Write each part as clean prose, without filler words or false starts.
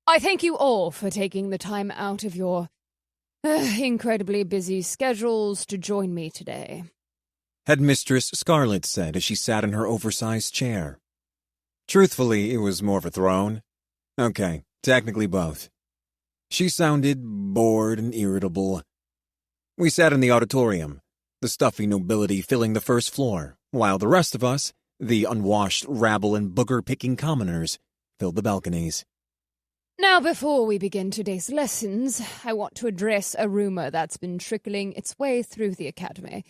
I thank you all for taking the time out of your incredibly busy schedules to join me today, Headmistress Scarlet said as she sat in her oversized chair. Truthfully, it was more of a throne. Okay, technically both. She sounded bored and irritable. We sat in the auditorium, the stuffy nobility filling the first floor, while the rest of us, the unwashed rabble and booger-picking commoners, filled the balconies. Now, before we begin today's lessons, I want to address a rumor that's been trickling its way through the Academy.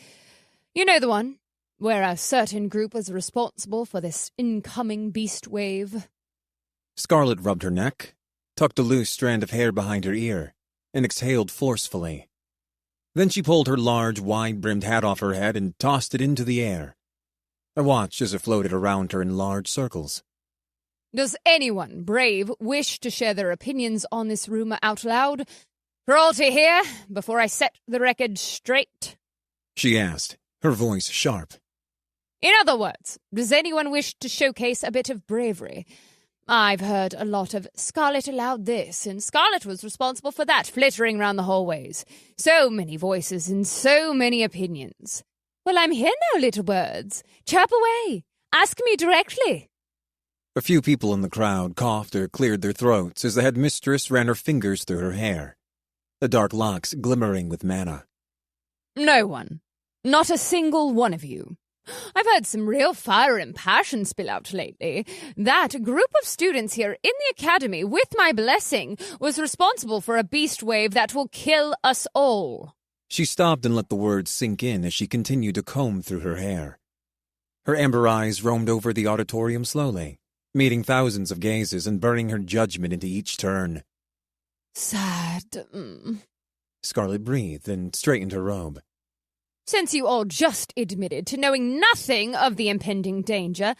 You know the one, where a certain group was responsible for this incoming beast wave. Scarlet rubbed her neck, tucked a loose strand of hair behind her ear, and exhaled forcefully. Then she pulled her large, wide-brimmed hat off her head and tossed it into the air. I watched as it floated around her in large circles. Does anyone brave wish to share their opinions on this rumor out loud? For all to hear, before I set the record straight? She asked, her voice sharp. In other words, does anyone wish to showcase a bit of bravery? I've heard a lot of Scarlet allowed this, and Scarlet was responsible for that, flittering round the hallways. So many voices and so many opinions. Well, I'm here now, little birds. Chirp away. Ask me directly. A few people in the crowd coughed or cleared their throats as the headmistress ran her fingers through her hair, the dark locks glimmering with manna. No one. Not a single one of you. I've heard some real fire and passion spill out lately. That group of students here in the Academy, with my blessing, was responsible for a beast wave that will kill us all. She stopped and let the words sink in as she continued to comb through her hair. Her amber eyes roamed over the auditorium slowly, meeting thousands of gazes and burning her judgment into each turn. Sad. Scarlet breathed and straightened her robe. Since you all just admitted to knowing nothing of the impending danger,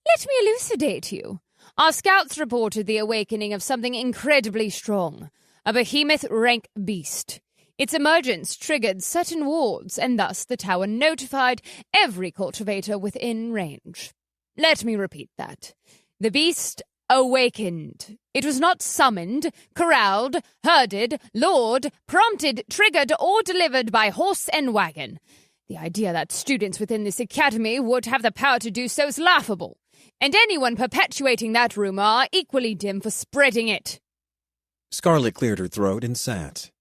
let me elucidate you. Our scouts reported the awakening of something incredibly strong, a behemoth-rank beast. Its emergence triggered certain wards, and thus the tower notified every cultivator within range. Let me repeat that. The beast awakened. It was not summoned, corralled, herded, lured, prompted, triggered, or delivered by horse and wagon. The idea that students within this academy would have the power to do so is laughable, and anyone perpetuating that rumor are equally dim for spreading it. Scarlet cleared her throat and sat.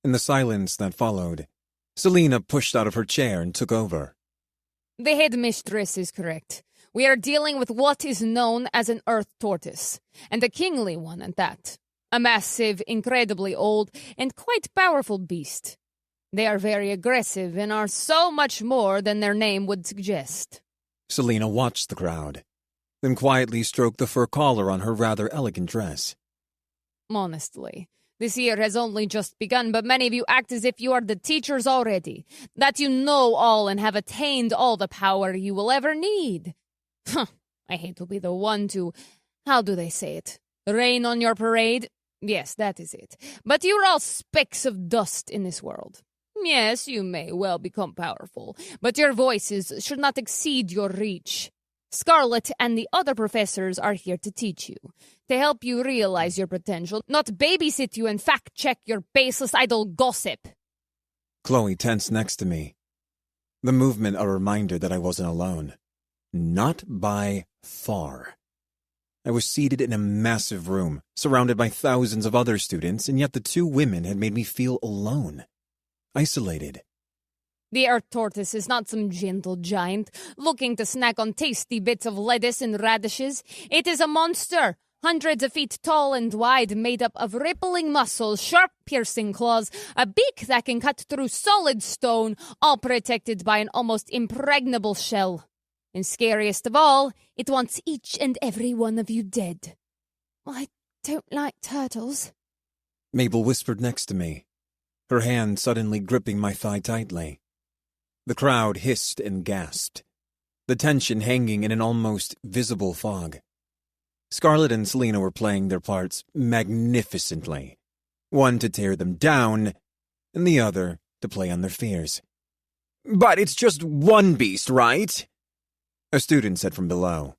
In the silence that followed, Selena pushed out of her chair and took over. The headmistress is correct. We are dealing with what is known as an earth tortoise, and a kingly one at that. A massive, incredibly old, and quite powerful beast. They are very aggressive and are so much more than their name would suggest. Selena watched the crowd, then quietly stroked the fur collar on her rather elegant dress. Honestly, this year has only just begun, but many of you act as if you are the teachers already, that you know all and have attained all the power you will ever need. I hate to be the one to, how do they say it, rain on your parade? Yes, that is it. But you're all specks of dust in this world. Yes, you may well become powerful, but your voices should not exceed your reach. Scarlet and the other professors are here to teach you, to help you realize your potential, not babysit you and fact-check your baseless idle gossip. Chloe tensed next to me, the movement a reminder that I wasn't alone. Not by far. I was seated in a massive room, surrounded by thousands of other students, and yet the two women had made me feel alone, isolated. The earth tortoise is not some gentle giant looking to snack on tasty bits of lettuce and radishes. It is a monster, hundreds of feet tall and wide, made up of rippling muscles, sharp piercing claws, a beak that can cut through solid stone, all protected by an almost impregnable shell. And scariest of all, it wants each and every one of you dead. I don't like turtles. Mabel whispered next to me, her hand suddenly gripping my thigh tightly. The crowd hissed and gasped, the tension hanging in an almost visible fog. Scarlet and Selena were playing their parts magnificently, one to tear them down, and the other to play on their fears. "But it's just one beast, right?" a student said from below.